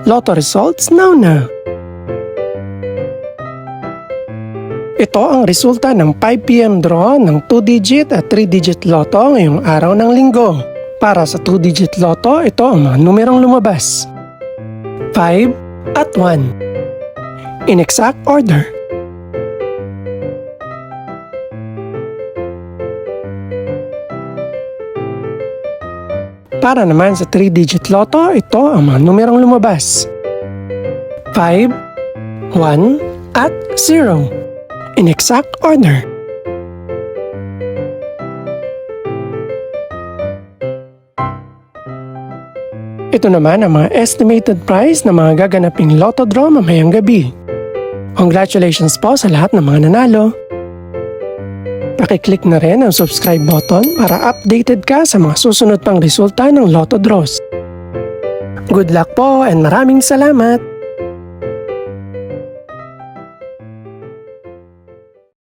Lotto results now. Ito ang resulta ng 5 PM draw ng 2-digit at 3-digit lotto ngayong araw ng linggo. Para sa 2-digit lotto, ito ang mga numerong lumabas: 5 at 1. In exact order. Para naman sa 3-digit lotto, ito ang mga numerong lumabas: 5, 1, at 0. In exact order. Ito naman ang mga estimated price ng mga gaganaping lotto draw mamayang gabi. Congratulations po sa lahat ng mga nanalo. Pakiclick na rin ang subscribe button para updated ka sa mga susunod pang resulta ng lotto draws. Good luck po and maraming salamat!